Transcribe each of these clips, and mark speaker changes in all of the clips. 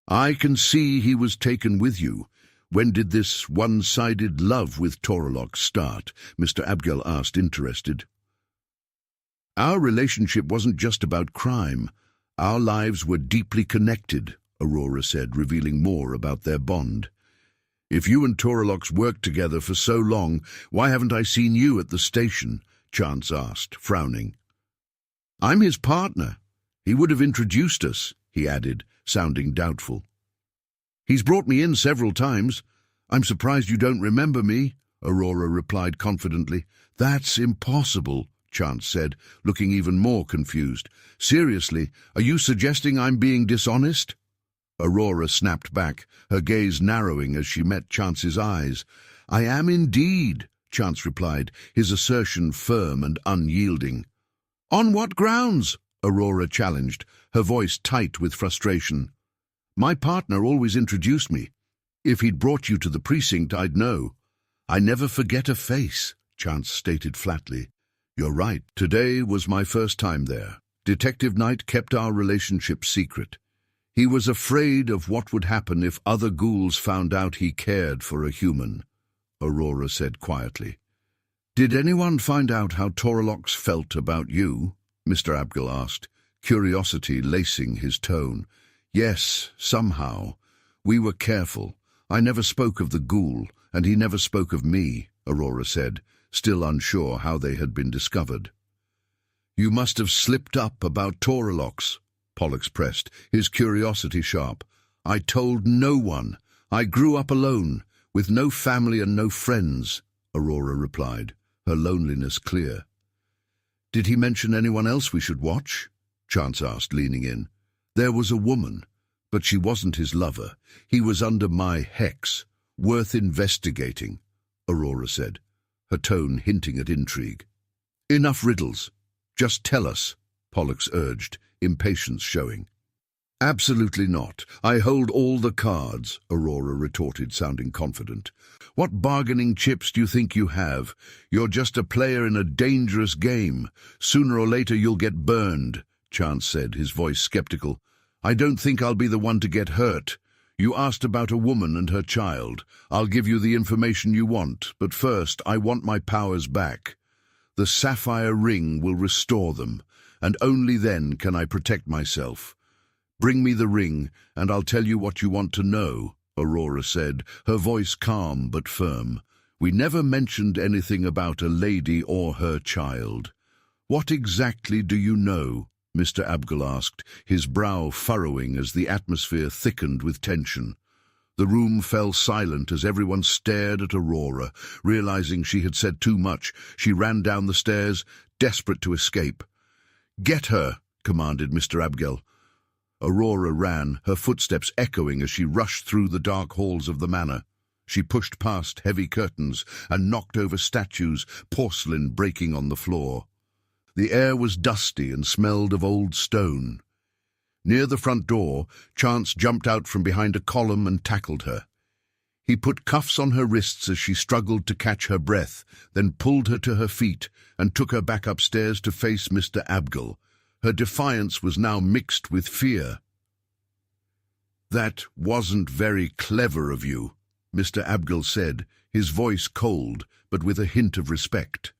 Speaker 1: I can see he was taken with you. When did this one-sided love with Pollux start? Mr. Abgel asked, interested. Our relationship wasn't just about crime. Our lives were deeply connected, Aurora said, revealing more about their bond. If you and Pollux worked together for so long, why haven't I seen you at the station? Chance asked, frowning. I'm his partner. He would have introduced us, he added, sounding doubtful. He's brought me in several times. I'm surprised you don't remember me, Aurora replied confidently. That's impossible, Chance said, looking even more confused. Seriously, are you suggesting I'm being dishonest? Aurora snapped back, her gaze narrowing as she met Chance's eyes. I am indeed, Chance replied, his assertion firm and unyielding. On what grounds? Aurora challenged, her voice tight with frustration. My partner always introduced me. If he'd brought you to the precinct, I'd know. I never forget a face, Chance stated flatly. You're right, today was my first time there. Detective Knight kept our relationship secret. He was afraid of what would happen if other ghouls found out he cared for a human, Aurora said quietly. Did anyone find out how Pollux felt about you? Mr. Abgel asked, curiosity lacing his tone. Yes, somehow. We were careful. I never spoke of the ghoul, and he never spoke of me, Aurora said, still unsure how they had been discovered. You must have slipped up about Pollux, Pollux pressed, his curiosity sharp. I told no one. I grew up alone, with no family and no friends, Aurora replied, her loneliness clear. Did he mention anyone else we should watch? Chance asked, leaning in. There was a woman, but she wasn't his lover. He was under my hex. Worth investigating, Aurora said, her tone hinting at intrigue. Enough riddles. Just tell us, Pollux urged, impatience showing. Absolutely not. I hold all the cards, Aurora retorted, sounding confident. What bargaining chips do you think you have? You're just a player in a dangerous game. Sooner or later you'll get burned, Chance said, his voice skeptical. I don't think I'll be the one to get hurt. You asked about a woman and her child. I'll give you the information you want, but first I want my powers back. The sapphire ring will restore them, and only then can I protect myself. Bring me the ring, and I'll tell you what you want to know, Aurora said, her voice calm but firm. We never mentioned anything about a lady or her child. What exactly do you know? Mr. Abgel asked, his brow furrowing as the atmosphere thickened with tension. The room fell silent as everyone stared at Aurora. Realizing she had said too much, she ran down the stairs, desperate to escape. Get her, commanded Mr. Abgel. Aurora ran, her footsteps echoing as she rushed through the dark halls of the manor. She pushed past heavy curtains and knocked over statues, porcelain breaking on the floor. The air was dusty and smelled of old stone. Near the front door, Chance jumped out from behind a column and tackled her. He put cuffs on her wrists as she struggled to catch her breath, then pulled her to her feet and took her back upstairs to face Mr. Abgel. Her defiance was now mixed with fear. That wasn't very clever of you, Mr. Abgel said, his voice cold but with a hint of respect.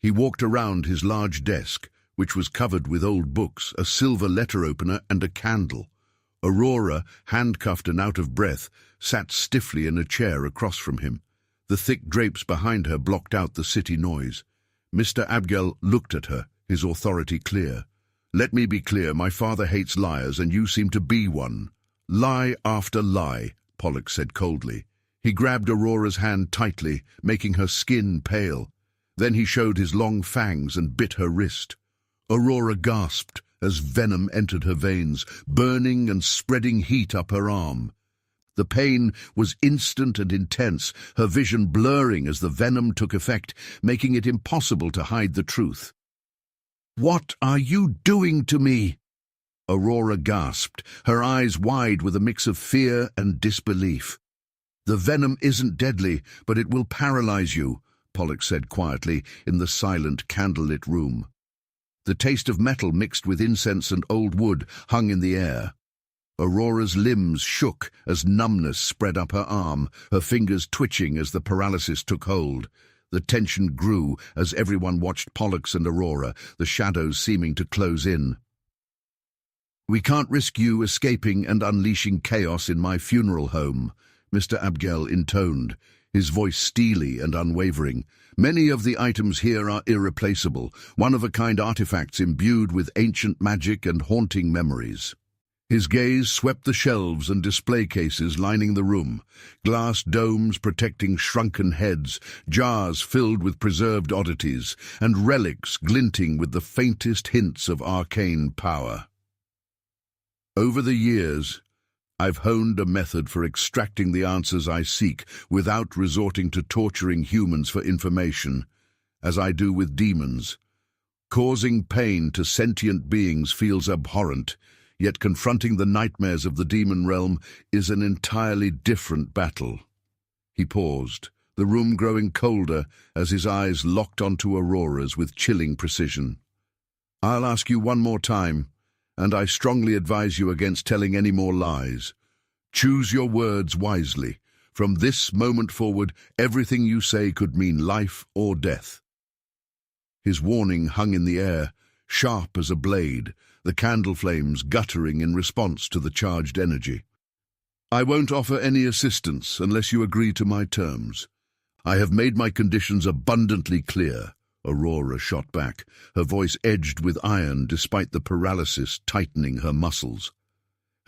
Speaker 1: He walked around his large desk, which was covered with old books, a silver letter opener and a candle. Aurora, handcuffed and out of breath, sat stiffly in a chair across from him. The thick drapes behind her blocked out the city noise. Mr. Abgel looked at her, his authority clear. Let me be clear, my father hates liars, and you seem to be one. Lie after lie, Pollux said coldly. He grabbed Aurora's hand tightly, making her skin pale. Then he showed his long fangs and bit her wrist. Aurora gasped as venom entered her veins, burning and spreading heat up her arm. The pain was instant and intense, her vision blurring as the venom took effect, making it impossible to hide the truth. "What are you doing to me?" Aurora gasped, her eyes wide with a mix of fear and disbelief. "The venom isn't deadly, but it will paralyze you," Pollux said quietly in the silent, candlelit room. The taste of metal mixed with incense and old wood hung in the air. Aurora's limbs shook as numbness spread up her arm, her fingers twitching as the paralysis took hold. The tension grew as everyone watched Pollux and Aurora, the shadows seeming to close in. "We can't risk you escaping and unleashing chaos in my funeral home," Mr. Abgel intoned, his voice steely and unwavering. "Many of the items here are irreplaceable, one-of-a-kind artifacts imbued with ancient magic and haunting memories." His gaze swept the shelves and display cases lining the room, glass domes protecting shrunken heads, jars filled with preserved oddities, and relics glinting with the faintest hints of arcane power. "Over the years, I've honed a method for extracting the answers I seek without resorting to torturing humans for information, as I do with demons. Causing pain to sentient beings feels abhorrent, yet confronting the nightmares of the demon realm is an entirely different battle." He paused, the room growing colder as his eyes locked onto Aurora's with chilling precision. "I'll ask you one more time, and I strongly advise you against telling any more lies. Choose your words wisely. From this moment forward, everything you say could mean life or death." His warning hung in the air, sharp as a blade, the candle flames guttering in response to the charged energy. "I won't offer any assistance unless you agree to my terms. I have made my conditions abundantly clear," Aurora shot back, her voice edged with iron despite the paralysis tightening her muscles.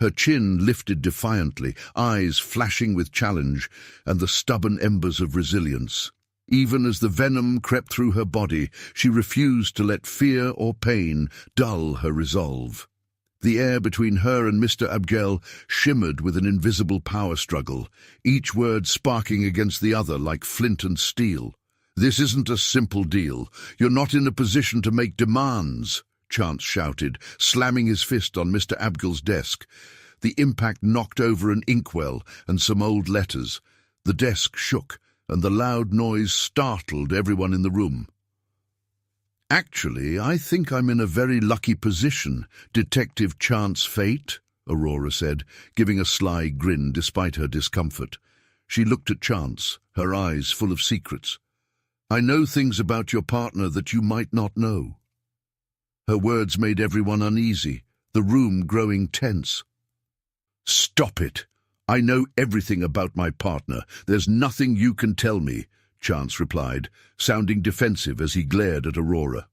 Speaker 1: Her chin lifted defiantly, eyes flashing with challenge and the stubborn embers of resilience. Even as the venom crept through her body, she refused to let fear or pain dull her resolve. The air between her and Mr. Abgel shimmered with an invisible power struggle, each word sparking against the other like flint and steel. "This isn't a simple deal. You're not in a position to make demands," Chance shouted, slamming his fist on Mr. Abgel's desk. The impact knocked over an inkwell and some old letters. The desk shook, and the loud noise startled everyone in the room. "Actually, I think I'm in a very lucky position, Detective Chance Fate," Aurora said, giving a sly grin despite her discomfort. She looked at Chance, her eyes full of secrets. "I know things about your partner that you might not know." Her words made everyone uneasy, the room growing tense. "Stop it! I know everything about my partner. There's nothing you can tell me," Chance replied, sounding defensive as he glared at Aurora.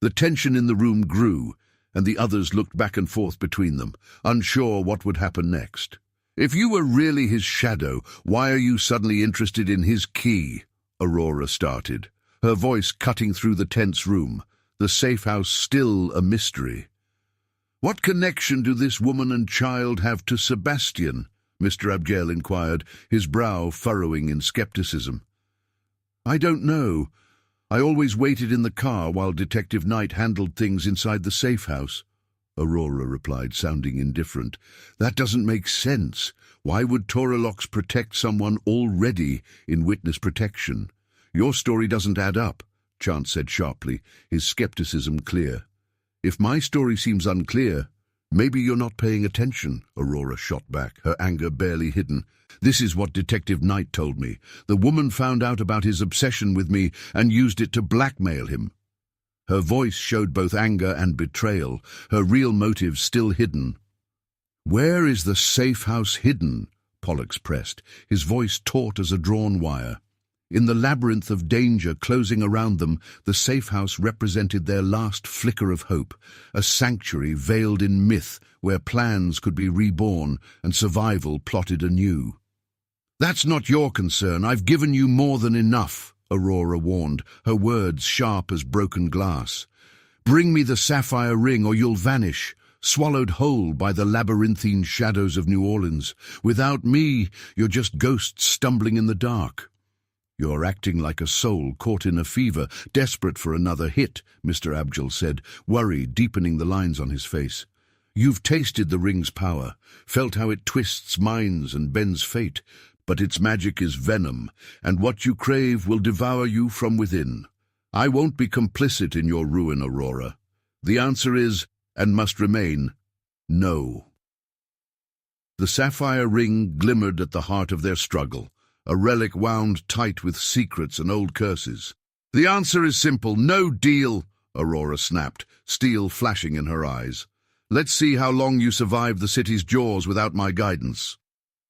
Speaker 1: The tension in the room grew, and the others looked back and forth between them, unsure what would happen next. "If you were really his shadow, why are you suddenly interested in his key?" Aurora started, her voice cutting through the tense room, the safe house still a mystery. "What connection do this woman and child have to Sebastian?" Mr. Abgel inquired, his brow furrowing in skepticism. "I don't know. I always waited in the car while Detective Knight handled things inside the safe house," Aurora replied, sounding indifferent. "That doesn't make sense. Why would Toralox protect someone already in witness protection? Your story doesn't add up," Chance said sharply, his skepticism clear. "If my story seems unclear, maybe you're not paying attention," Aurora shot back, her anger barely hidden. "This is what Detective Knight told me. The woman found out about his obsession with me and used it to blackmail him." Her voice showed both anger and betrayal, her real motives still hidden. "Where is the safe house hidden?" Pollux pressed, his voice taut as a drawn wire. In the labyrinth of danger closing around them, the safe house represented their last flicker of hope, a sanctuary veiled in myth where plans could be reborn and survival plotted anew. "That's not your concern. I've given you more than enough," Aurora warned, her words sharp as broken glass. "Bring me the sapphire ring or you'll vanish, swallowed whole by the labyrinthine shadows of New Orleans. Without me, you're just ghosts stumbling in the dark." "You're acting like a soul caught in a fever, desperate for another hit," Mr. Abgel said, worry deepening the lines on his face. "You've tasted the ring's power, felt how it twists minds and bends fate, but its magic is venom, and what you crave will devour you from within. I won't be complicit in your ruin, Aurora. The answer is, and must remain, no." The sapphire ring glimmered at the heart of their struggle, a relic wound tight with secrets and old curses. "The answer is simple. No deal," Aurora snapped, steel flashing in her eyes. "Let's see how long you survive the city's jaws without my guidance.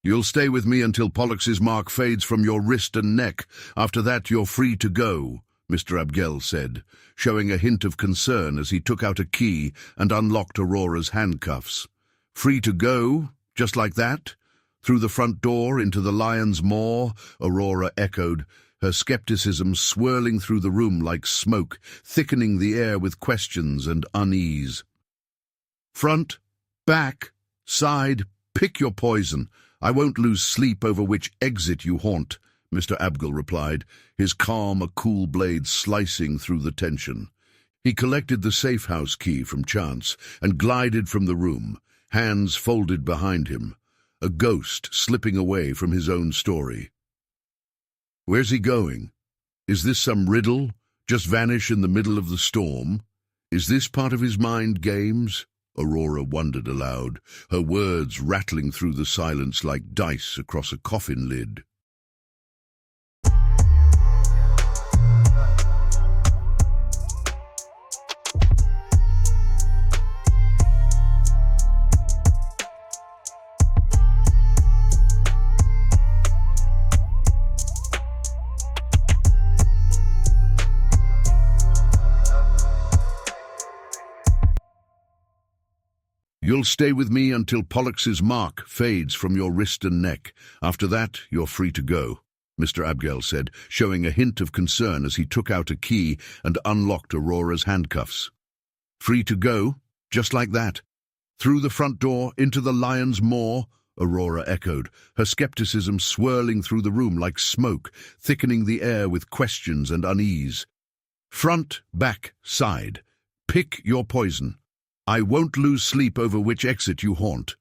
Speaker 1: You'll stay with me until Pollux's mark fades from your wrist and neck. After that, you're free to go," Mr. Abgel said, showing a hint of concern as he took out a key and unlocked Aurora's handcuffs. "Free to go? Just like that? Through the front door into the lion's maw?" Aurora echoed, her skepticism swirling through the room like smoke, thickening the air with questions and unease. "Front, back, side, pick your poison. I won't lose sleep over which exit you haunt," Mr. Abgel replied, his calm a cool blade slicing through the tension. He collected the safe house key from chance and glided from the room, hands folded behind him, a ghost slipping away from his own story. Where's he going? Is this some riddle? Just vanish in the middle of the storm? Is this part of his mind games? Aurora wondered aloud, her words rattling through the silence like dice across a coffin lid. "You'll stay with me until Pollux's mark fades from your wrist and neck. After that, you're free to go," Mr. Abgel said, showing a hint of concern as he took out a key and unlocked Aurora's handcuffs. "Free to go? Just like that? Through the front door, into the lion's maw?" Aurora echoed, her skepticism swirling through the room like smoke, thickening the air with questions and unease. "Front, back, side. Pick your poison. I won't lose sleep over which exit you haunt,"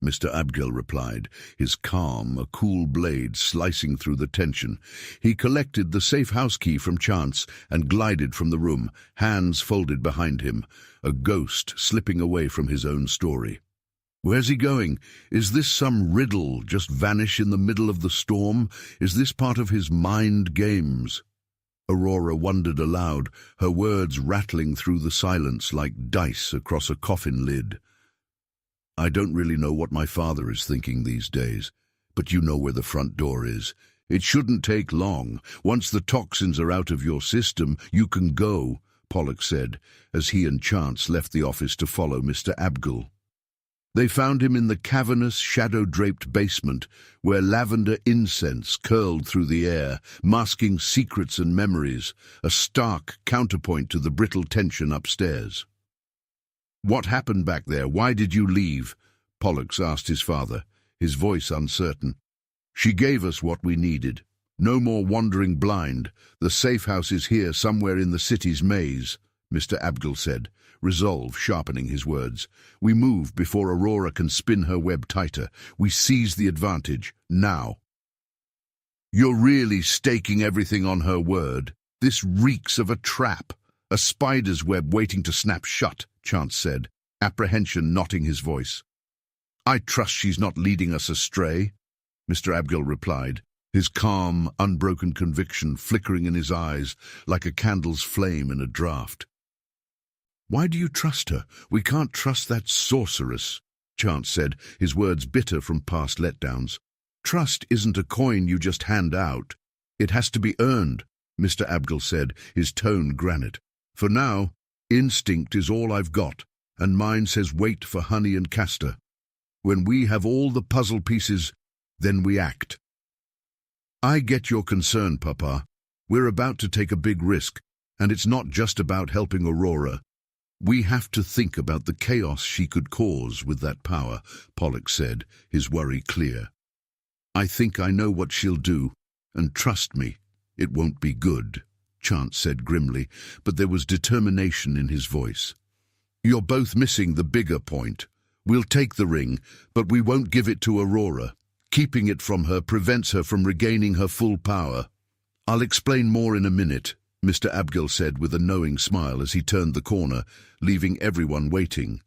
Speaker 1: Mr. Abgel replied, his calm a cool blade slicing through the tension. He collected the safe house key from chance and glided from the room, hands folded behind him, a ghost slipping away from his own story. Where's he going? Is this some riddle? Just vanish in the middle of the storm? Is this part of his mind games? Aurora wondered aloud, her words rattling through the silence like dice across a coffin lid. "I don't really know what my father is thinking these days, but you know where the front door is. It shouldn't take long. Once the toxins are out of your system, you can go," Pollux said, as he and Chance left the office to follow Mr. Abgel. They found him in the cavernous, shadow-draped basement, where lavender incense curled through the air, masking secrets and memories, a stark counterpoint to the brittle tension upstairs. "What happened back there? Why did you leave?" Pollux asked his father, his voice uncertain. "She gave us what we needed. No more wandering blind. The safe house is here somewhere in the city's maze," Mr. Abgel said, resolve sharpening his words. "We move before Aurora can spin her web tighter. We seize the advantage, now." "You're really staking everything on her word. This reeks of a trap, a spider's web waiting to snap shut," Chance said, apprehension knotting his voice. "I trust she's not leading us astray," Mr. Abgel replied, his calm, unbroken conviction flickering in his eyes like a candle's flame in a draught. "Why do you trust her? We can't trust that sorceress," Chance said, his words bitter from past letdowns. "Trust isn't a coin you just hand out. It has to be earned," Mr. Abgel said, his tone granite. "For now, instinct is all I've got, and mine says wait for honey and castor. When we have all the puzzle pieces, then we act." "I get your concern, Papa. We're about to take a big risk, and it's not just about helping Aurora. We have to think about the chaos she could cause with that power," Pollux said, his worry clear. "I think I know what she'll do, and trust me, it won't be good," Chance said grimly, but there was determination in his voice. "You're both missing the bigger point. We'll take the ring, but we won't give it to Aurora. Keeping it from her prevents her from regaining her full power. I'll explain more in a minute," Mr. Abgel said with a knowing smile as he turned the corner, leaving everyone waiting,